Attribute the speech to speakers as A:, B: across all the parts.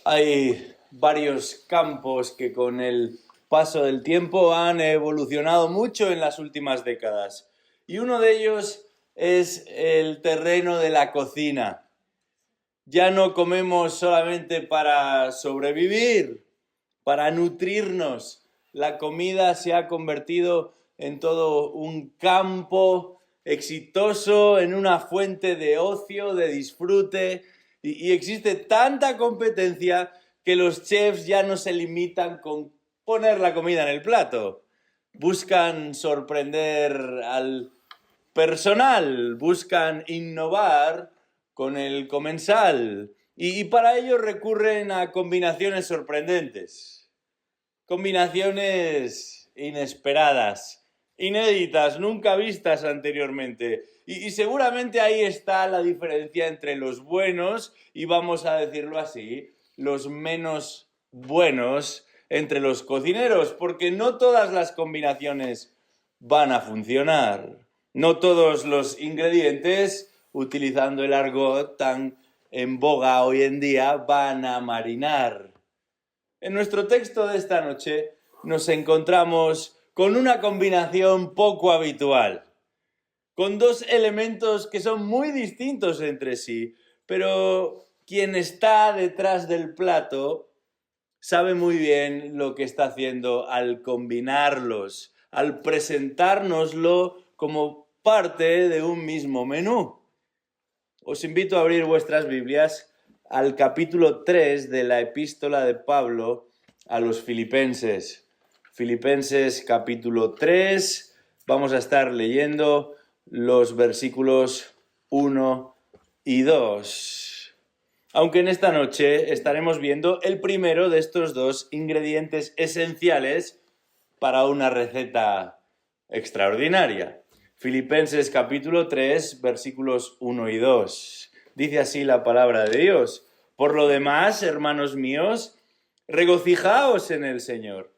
A: Hay varios campos que con el paso del tiempo han evolucionado mucho en las últimas décadas. Y uno de ellos es el terreno de la cocina. Ya no comemos solamente para sobrevivir, para nutrirnos. La comida se ha convertido en todo un campo exitoso, en una fuente de ocio, de disfrute, y existe tanta competencia que los chefs ya no se limitan con poner la comida en el plato. Buscan sorprender al personal, buscan innovar con el comensal y para ello recurren a combinaciones sorprendentes, combinaciones inesperadas, inéditas, nunca vistas anteriormente. Y seguramente ahí está la diferencia entre los buenos y, vamos a decirlo así, los menos buenos entre los cocineros, porque no todas las combinaciones van a funcionar. No todos los ingredientes, utilizando el argot tan en boga hoy en día, van a marinar. En nuestro texto de esta noche nos encontramos con una combinación poco habitual, con dos elementos que son muy distintos entre sí, pero quien está detrás del plato sabe muy bien lo que está haciendo al combinarlos, al presentárnoslo como parte de un mismo menú. Os invito a abrir vuestras Biblias al capítulo 3 de la epístola de Pablo a los Filipenses. Filipenses capítulo 3, vamos a estar leyendo los versículos 1 y 2. Aunque en esta noche estaremos viendo el primero de estos dos ingredientes esenciales para una receta extraordinaria. Filipenses capítulo 3, versículos 1 y 2. Dice así la palabra de Dios: Por lo demás, hermanos míos, regocijaos en el Señor.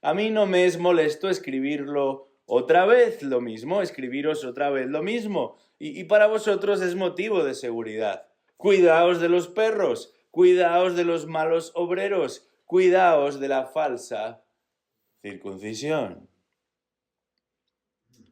A: A mí no me es molesto escribiros otra vez lo mismo. Y para vosotros es motivo de seguridad. Cuidaos de los perros, cuidaos de los malos obreros, cuidaos de la falsa circuncisión.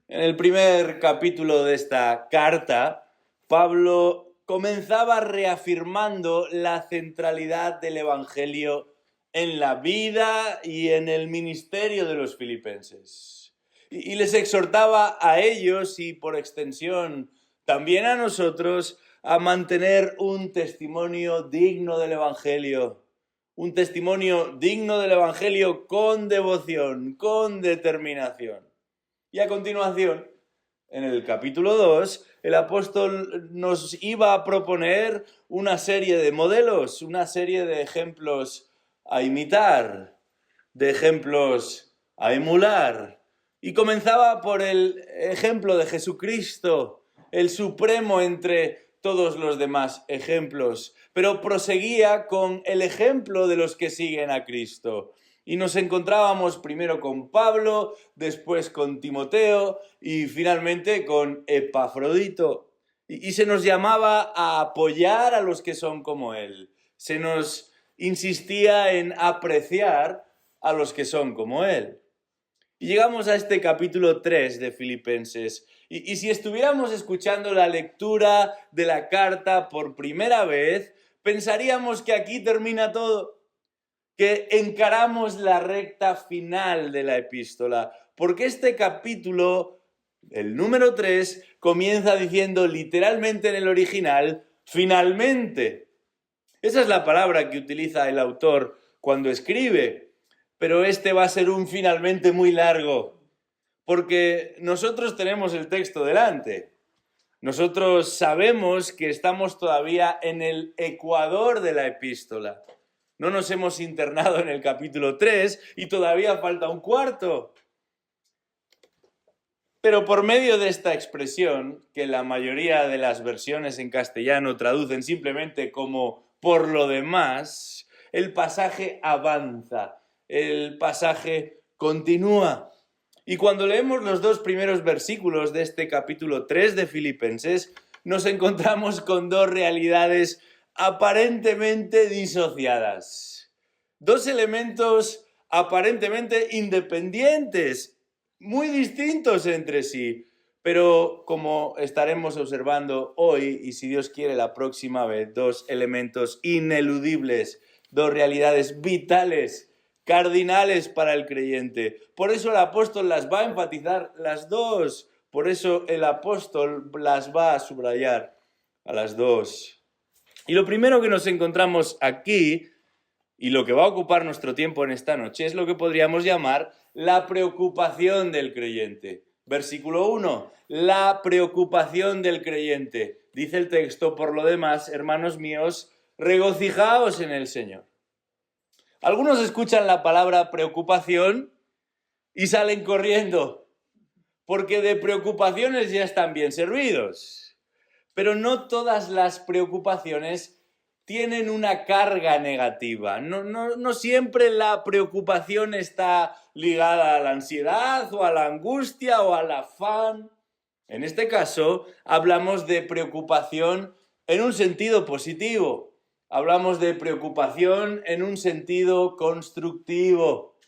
A: En el primer capítulo de esta carta, Pablo comenzaba reafirmando la centralidad del Evangelio en la vida y en el ministerio de los filipenses. Y les exhortaba a ellos y por extensión también a nosotros a mantener un testimonio digno del Evangelio. Un testimonio digno del Evangelio con devoción, con determinación. Y a continuación, en el capítulo 2, el apóstol nos iba a proponer una serie de modelos, una serie de ejemplos a imitar, de ejemplos a emular. Y comenzaba por el ejemplo de Jesucristo, el supremo entre todos los demás ejemplos, pero proseguía con el ejemplo de los que siguen a Cristo. Y nos encontrábamos primero con Pablo, después con Timoteo y finalmente con Epafrodito. Y se nos llamaba a apoyar a los que son como él. Se nos insistía en apreciar a los que son como él. Y llegamos a este capítulo 3 de Filipenses. Y si estuviéramos escuchando la lectura de la carta por primera vez, pensaríamos que aquí termina todo, que encaramos la recta final de la epístola, porque este capítulo, el número 3, comienza diciendo literalmente en el original, finalmente. Esa es la palabra que utiliza el autor cuando escribe. Pero este va a ser un finalmente muy largo, porque nosotros tenemos el texto delante. Nosotros sabemos que estamos todavía en el ecuador de la epístola. No nos hemos internado en el capítulo 3 y todavía falta un cuarto. Pero por medio de esta expresión, que la mayoría de las versiones en castellano traducen simplemente como por lo demás, el pasaje avanza. El pasaje continúa. Y cuando leemos los dos primeros versículos de este capítulo 3 de Filipenses, nos encontramos con dos realidades aparentemente disociadas. Dos elementos aparentemente independientes, muy distintos entre sí, pero como estaremos observando hoy y si Dios quiere la próxima vez, dos elementos ineludibles, dos realidades vitales, cardinales para el creyente. Por eso el apóstol las va a enfatizar las dos, por eso el apóstol las va a subrayar a las dos. Y lo primero que nos encontramos aquí, y lo que va a ocupar nuestro tiempo en esta noche, es lo que podríamos llamar la preocupación del creyente. Versículo 1, la preocupación del creyente. Dice el texto, por lo demás, hermanos míos, regocijaos en el Señor. Algunos escuchan la palabra preocupación y salen corriendo, porque de preocupaciones ya están bien servidos. Pero no todas las preocupaciones tienen una carga negativa. No siempre la preocupación está ligada a la ansiedad o a la angustia o al afán. En este caso, hablamos de preocupación en un sentido positivo. Hablamos de preocupación en un sentido constructivo.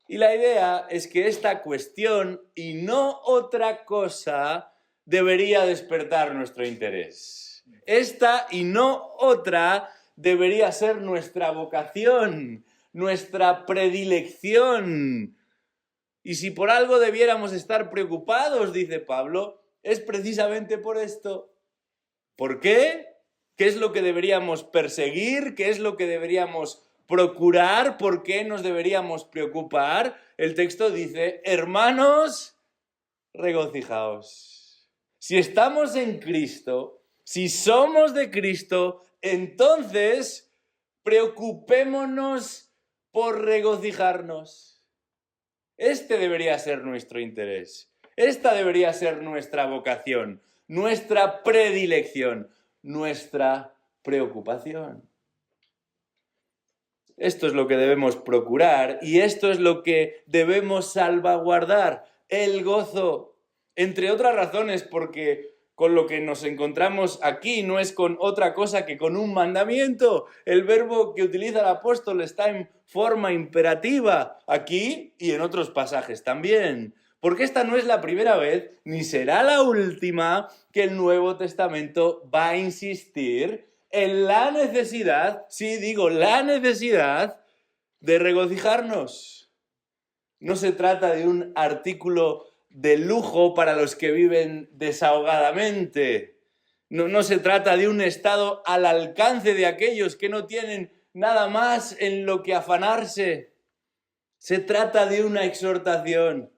A: Y la idea es que esta cuestión, y no otra cosa, debería despertar nuestro interés. Esta y no otra debería ser nuestra vocación, nuestra predilección. Y si por algo debiéramos estar preocupados, dice Pablo, es precisamente por esto. ¿Por qué? ¿Qué es lo que deberíamos perseguir? ¿Qué es lo que deberíamos procurar? ¿Por qué nos deberíamos preocupar? El texto dice, hermanos, regocijaos. Si estamos en Cristo, si somos de Cristo, entonces preocupémonos por regocijarnos. Este debería ser nuestro interés. Esta debería ser nuestra vocación, nuestra predilección, nuestra preocupación. Esto es lo que debemos procurar y esto es lo que debemos salvaguardar, el gozo. Entre otras razones, porque con lo que nos encontramos aquí no es con otra cosa que con un mandamiento. El verbo que utiliza el apóstol está en forma imperativa aquí y en otros pasajes también. Porque esta no es la primera vez, ni será la última, que el Nuevo Testamento va a insistir en la necesidad, sí digo, la necesidad de regocijarnos. No se trata de un artículo de lujo para los que viven desahogadamente. No se trata de un estado al alcance de aquellos que no tienen nada más en lo que afanarse. Se trata de una exhortación.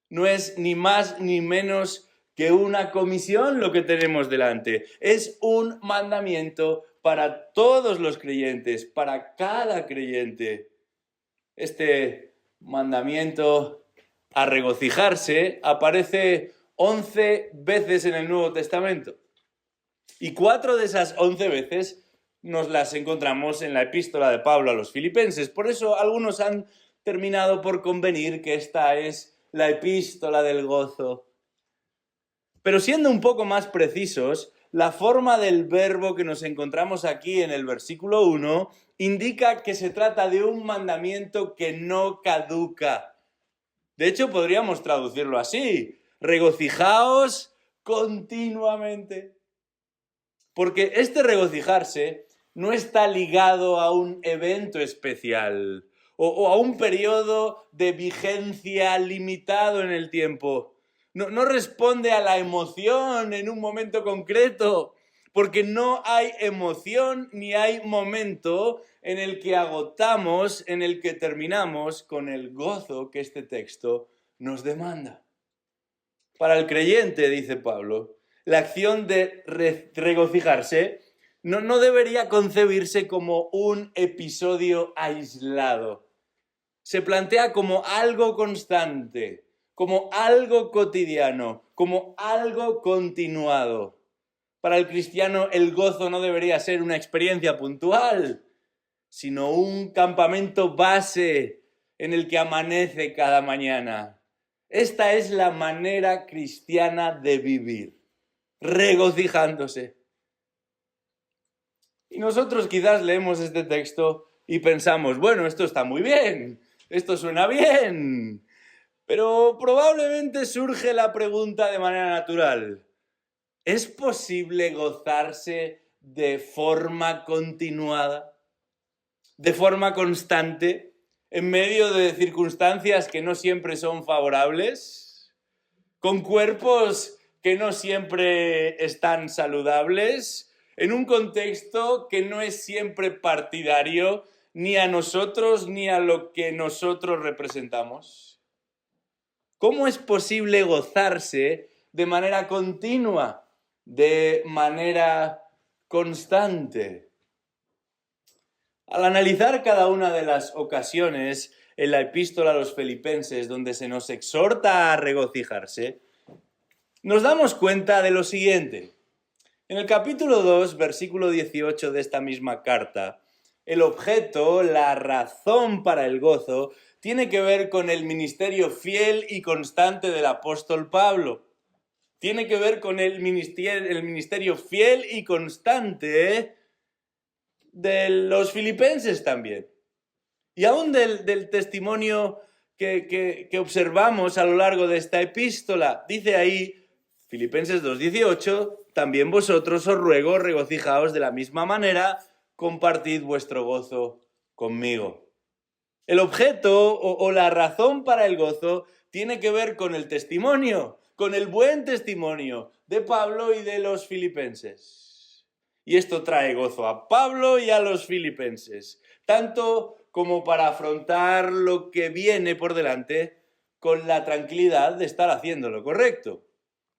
A: No es ni más ni menos que una comisión lo que tenemos delante. Es un mandamiento para todos los creyentes, para cada creyente. Este mandamiento a regocijarse aparece 11 veces en el Nuevo Testamento. Y 4 de esas 11 veces nos las encontramos en la epístola de Pablo a los Filipenses. Por eso algunos han terminado por convenir que esta es la epístola del gozo. Pero siendo un poco más precisos, la forma del verbo que nos encontramos aquí en el versículo 1 indica que se trata de un mandamiento que no caduca. De hecho, podríamos traducirlo así, regocijaos continuamente. Porque este regocijarse no está ligado a un evento especial o a un periodo de vigencia limitado en el tiempo. No responde a la emoción en un momento concreto, porque no hay emoción ni hay momento en el que agotamos, en el que terminamos con el gozo que este texto nos demanda. Para el creyente, dice Pablo, la acción de regocijarse no debería concebirse como un episodio aislado. Se plantea como algo constante, como algo cotidiano, como algo continuado. Para el cristiano el gozo no debería ser una experiencia puntual, sino un campamento base en el que amanece cada mañana. Esta es la manera cristiana de vivir, regocijándose. Y nosotros quizás leemos este texto y pensamos, bueno, esto está muy bien, esto suena bien, pero probablemente surge la pregunta de manera natural. ¿Es posible gozarse de forma continuada, de forma constante, en medio de circunstancias que no siempre son favorables, con cuerpos que no siempre están saludables, en un contexto que no es siempre partidario ni a nosotros ni a lo que nosotros representamos? ¿Cómo es posible gozarse de manera continua, de manera constante? Al analizar cada una de las ocasiones en la epístola a los Filipenses donde se nos exhorta a regocijarse, nos damos cuenta de lo siguiente. En el capítulo 2, versículo 18 de esta misma carta, el objeto, la razón para el gozo, tiene que ver con el ministerio fiel y constante del apóstol Pablo. Tiene que ver con el ministerio fiel y constante de los filipenses también. Y aún del testimonio que observamos a lo largo de esta epístola. Dice ahí, Filipenses 2:18, también vosotros os ruego, regocijaos de la misma manera, compartid vuestro gozo conmigo. El objeto o la razón para el gozo tiene que ver con el testimonio, con el buen testimonio de Pablo y de los filipenses. Y esto trae gozo a Pablo y a los filipenses, tanto como para afrontar lo que viene por delante con la tranquilidad de estar haciendo lo correcto,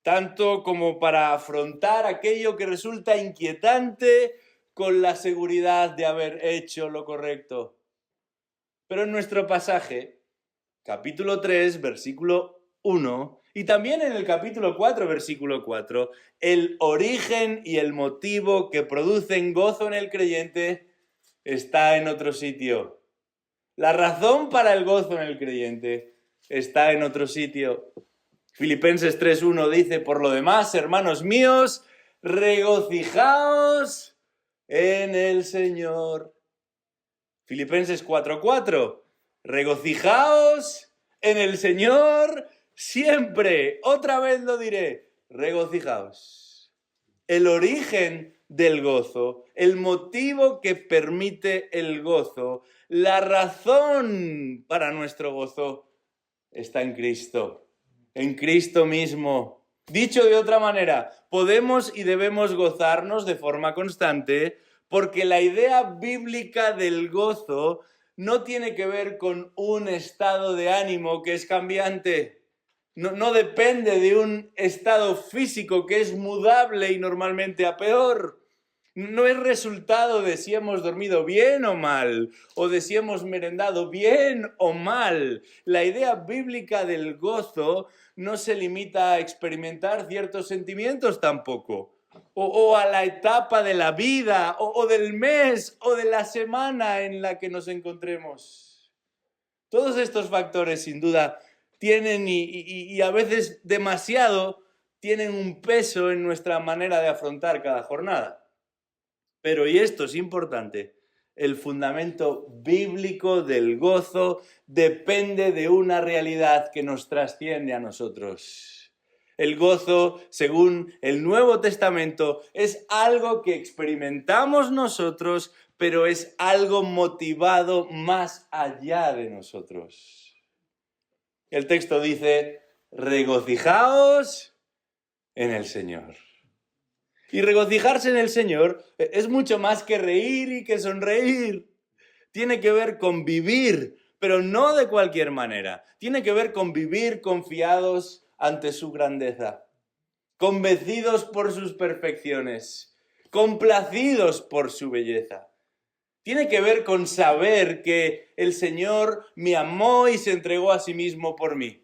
A: tanto como para afrontar aquello que resulta inquietante con la seguridad de haber hecho lo correcto. Pero en nuestro pasaje, capítulo 3, versículo 1, y también en el capítulo 4, versículo 4, el origen y el motivo que producen gozo en el creyente está en otro sitio. La razón para el gozo en el creyente está en otro sitio. Filipenses 3:1 dice, por lo demás, hermanos míos, regocijaos en el Señor. Filipenses 4:4, regocijaos en el Señor siempre. Otra vez lo diré, regocijaos. El origen del gozo, el motivo que permite el gozo, la razón para nuestro gozo está en Cristo mismo. Dicho de otra manera, podemos y debemos gozarnos de forma constante porque la idea bíblica del gozo no tiene que ver con un estado de ánimo que es cambiante. No depende de un estado físico que es mudable y normalmente a peor. No es resultado de si hemos dormido bien o mal, o de si hemos merendado bien o mal. La idea bíblica del gozo no se limita a experimentar ciertos sentimientos tampoco, o a la etapa de la vida, o del mes, o de la semana en la que nos encontremos. Todos estos factores, sin duda, tienen y a veces demasiado, tienen un peso en nuestra manera de afrontar cada jornada. Pero, y esto es importante, el fundamento bíblico del gozo depende de una realidad que nos trasciende a nosotros. El gozo, según el Nuevo Testamento, es algo que experimentamos nosotros, pero es algo motivado más allá de nosotros. El texto dice, regocijaos en el Señor. Y regocijarse en el Señor es mucho más que reír y que sonreír. Tiene que ver con vivir, pero no de cualquier manera. Tiene que ver con vivir confiados ante su grandeza, convencidos por sus perfecciones, complacidos por su belleza. Tiene que ver con saber que el Señor me amó y se entregó a sí mismo por mí.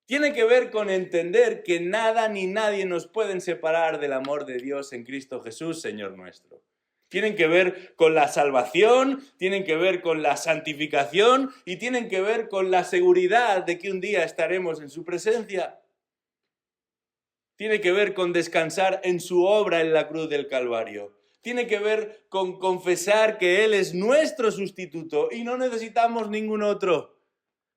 A: Tiene que ver con entender que nada ni nadie nos pueden separar del amor de Dios en Cristo Jesús, Señor nuestro. Tienen que ver con la salvación, tienen que ver con la santificación y tienen que ver con la seguridad de que un día estaremos en su presencia. Tiene que ver con descansar en su obra en la cruz del Calvario. Tiene que ver con confesar que Él es nuestro sustituto y no necesitamos ningún otro.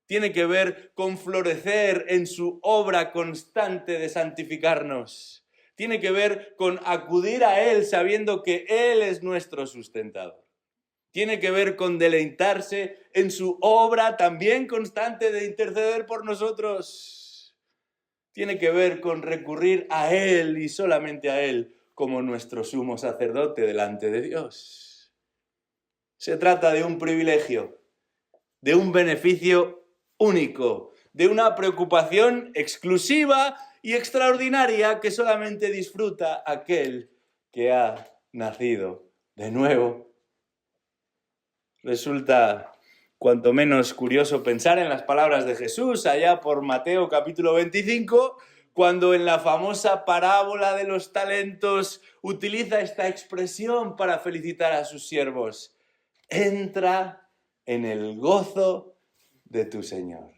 A: Tiene que ver con florecer en su obra constante de santificarnos. Tiene que ver con acudir a Él sabiendo que Él es nuestro sustentador. Tiene que ver con deleitarse en su obra también constante de interceder por nosotros. Tiene que ver con recurrir a Él y solamente a Él como nuestro sumo sacerdote delante de Dios. Se trata de un privilegio, de un beneficio único, de una preocupación exclusiva y extraordinaria que solamente disfruta aquel que ha nacido de nuevo. Resulta cuanto menos curioso pensar en las palabras de Jesús allá por Mateo capítulo 25, cuando en la famosa parábola de los talentos utiliza esta expresión para felicitar a sus siervos. Entra en el gozo de tu Señor.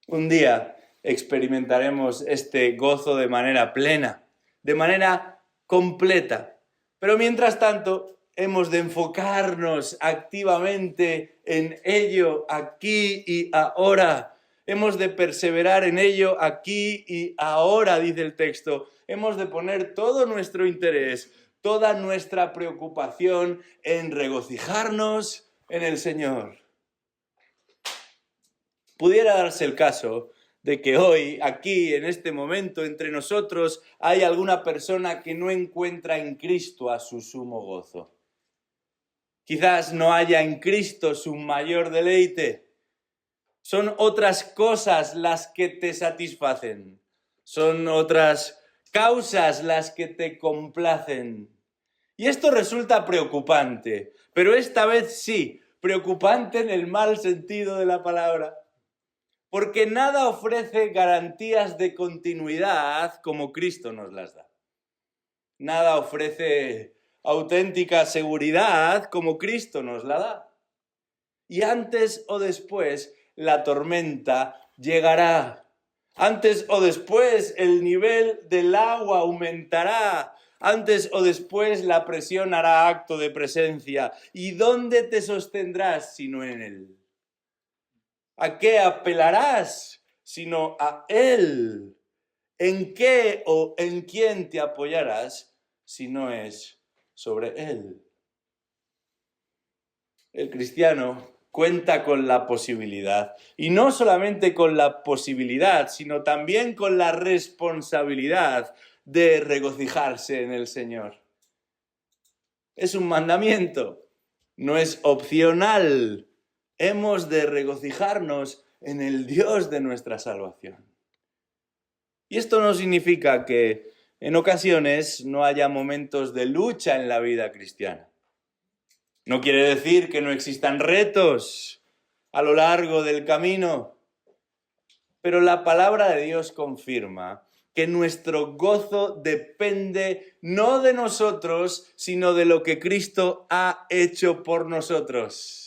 A: Un día experimentaremos este gozo de manera plena, de manera completa. Pero mientras tanto, hemos de enfocarnos activamente en ello aquí y ahora. Hemos de perseverar en ello aquí y ahora, dice el texto. Hemos de poner todo nuestro interés, toda nuestra preocupación en regocijarnos en el Señor. Pudiera darse el caso de que hoy, aquí, en este momento, entre nosotros, hay alguna persona que no encuentra en Cristo a su sumo gozo. Quizás no haya en Cristo su mayor deleite. Son otras cosas las que te satisfacen. Son otras causas las que te complacen. Y esto resulta preocupante, pero esta vez sí, preocupante en el mal sentido de la palabra. Porque nada ofrece garantías de continuidad como Cristo nos las da. Nada ofrece auténtica seguridad como Cristo nos la da. Y antes o después la tormenta llegará. Antes o después el nivel del agua aumentará. Antes o después la presión hará acto de presencia. ¿Y dónde te sostendrás sino en Él? ¿A qué apelarás sino a Él? ¿En qué o en quién te apoyarás si no es sobre Él? El cristiano cuenta con la posibilidad, y no solamente con la posibilidad, sino también con la responsabilidad de regocijarse en el Señor. Es un mandamiento, no es opcional. Hemos de regocijarnos en el Dios de nuestra salvación. Y esto no significa que en ocasiones no haya momentos de lucha en la vida cristiana. No quiere decir que no existan retos a lo largo del camino, pero la palabra de Dios confirma que nuestro gozo depende no de nosotros, sino de lo que Cristo ha hecho por nosotros.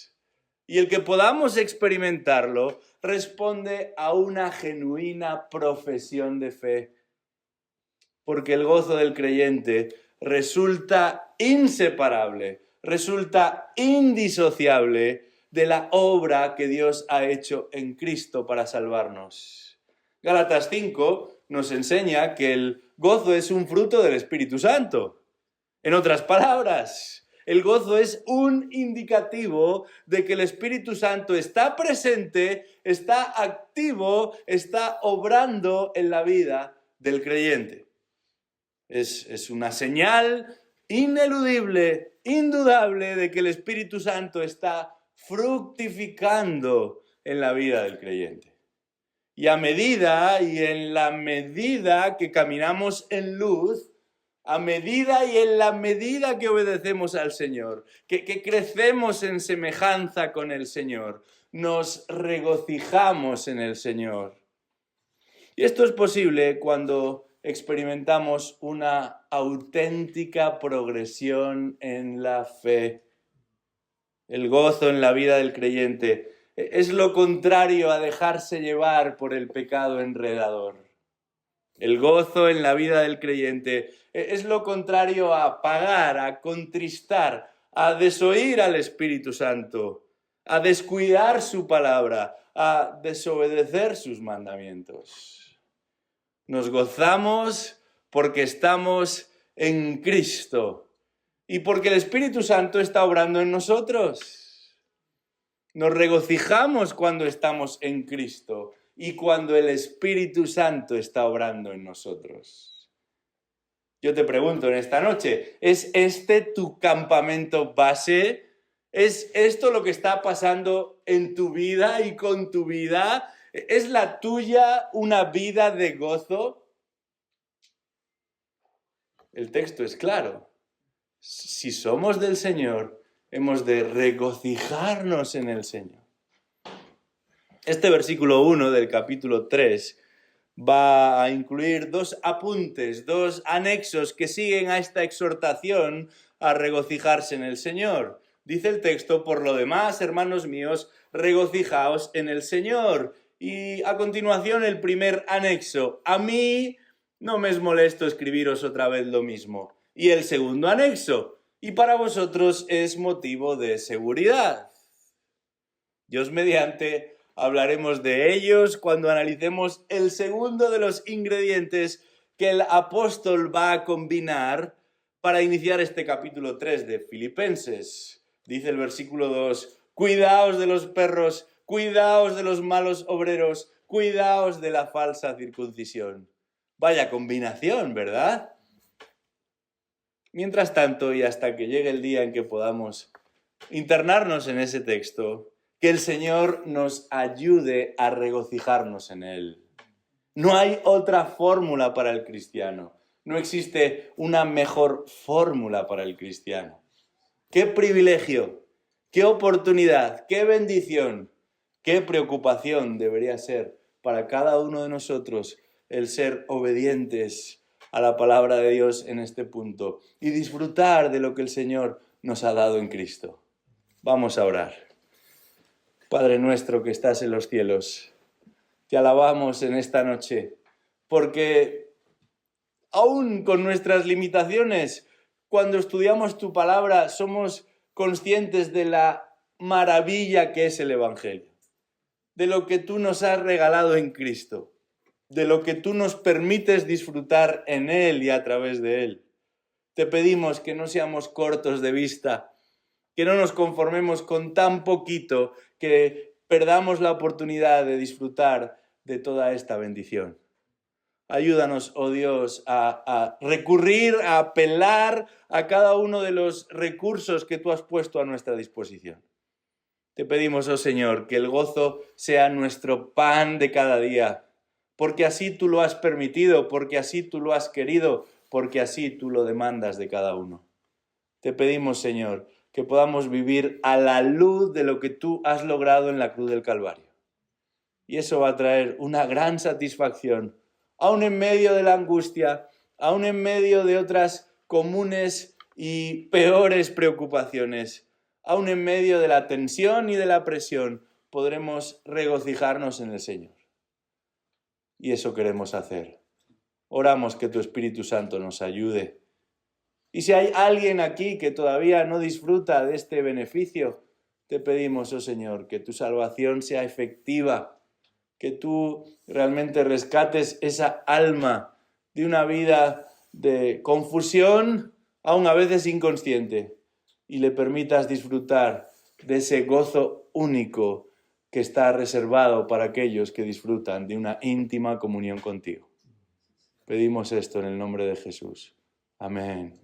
A: Y el que podamos experimentarlo responde a una genuina profesión de fe, porque el gozo del creyente resulta inseparable, resulta indisociable de la obra que Dios ha hecho en Cristo para salvarnos. Gálatas 5 nos enseña que el gozo es un fruto del Espíritu Santo. En otras palabras, el gozo es un indicativo de que el Espíritu Santo está presente, está activo, está obrando en la vida del creyente. Es una señal ineludible, indudable, de que el Espíritu Santo está fructificando en la vida del creyente. Y a medida y en la medida que caminamos en luz, a medida y en la medida que obedecemos al Señor, que crecemos en semejanza con el Señor, nos regocijamos en el Señor. Y esto es posible cuando experimentamos una auténtica progresión en la fe. El gozo en la vida del creyente es lo contrario a dejarse llevar por el pecado enredador. El gozo en la vida del creyente es lo contrario a apagar, a contristar, a desoír al Espíritu Santo, a descuidar su palabra, a desobedecer sus mandamientos. Nos gozamos porque estamos en Cristo y porque el Espíritu Santo está obrando en nosotros. Nos regocijamos cuando estamos en Cristo y cuando el Espíritu Santo está obrando en nosotros. Yo te pregunto en esta noche, ¿es este tu campamento base? ¿Es esto lo que está pasando en tu vida y con tu vida? ¿Es la tuya una vida de gozo? El texto es claro. Si somos del Señor, hemos de regocijarnos en el Señor. Este versículo 1 del capítulo 3 va a incluir dos apuntes, dos anexos que siguen a esta exhortación a regocijarse en el Señor. Dice el texto, por lo demás, hermanos míos, regocijaos en el Señor. Y a continuación el primer anexo, a mí no me es molesto escribiros otra vez lo mismo. Y el segundo anexo, y para vosotros es motivo de seguridad. Dios mediante, hablaremos de ellos cuando analicemos el segundo de los ingredientes que el apóstol va a combinar para iniciar este capítulo 3 de Filipenses. Dice el versículo 2, cuidaos de los perros, cuidaos de los malos obreros, cuidaos de la falsa circuncisión. Vaya combinación, ¿verdad? Mientras tanto, y hasta que llegue el día en que podamos internarnos en ese texto, que el Señor nos ayude a regocijarnos en Él. No hay otra fórmula para el cristiano. No existe una mejor fórmula para el cristiano. ¡Qué privilegio! ¡Qué oportunidad! ¡Qué bendición! ¡Qué preocupación debería ser para cada uno de nosotros el ser obedientes a la palabra de Dios en este punto y disfrutar de lo que el Señor nos ha dado en Cristo! Vamos a orar. Padre nuestro que estás en los cielos, te alabamos en esta noche, porque aún con nuestras limitaciones, cuando estudiamos tu palabra, somos conscientes de la maravilla que es el Evangelio, de lo que tú nos has regalado en Cristo, de lo que tú nos permites disfrutar en Él y a través de Él. Te pedimos que no seamos cortos de vista, que no nos conformemos con tan poquito, que perdamos la oportunidad de disfrutar de toda esta bendición. Ayúdanos, oh Dios, a recurrir, a apelar a cada uno de los recursos que tú has puesto a nuestra disposición. Te pedimos, oh Señor, que el gozo sea nuestro pan de cada día, porque así tú lo has permitido, porque así tú lo has querido, porque así tú lo demandas de cada uno. Te pedimos, Señor, que podamos vivir a la luz de lo que tú has logrado en la cruz del Calvario. Y eso va a traer una gran satisfacción, aún en medio de la angustia, aún en medio de otras comunes y peores preocupaciones, aún en medio de la tensión y de la presión, podremos regocijarnos en el Señor. Y eso queremos hacer. Oramos que tu Espíritu Santo nos ayude. Y si hay alguien aquí que todavía no disfruta de este beneficio, te pedimos, oh Señor, que tu salvación sea efectiva, que tú realmente rescates esa alma de una vida de confusión, aún a veces inconsciente, y le permitas disfrutar de ese gozo único que está reservado para aquellos que disfrutan de una íntima comunión contigo. Pedimos esto en el nombre de Jesús. Amén.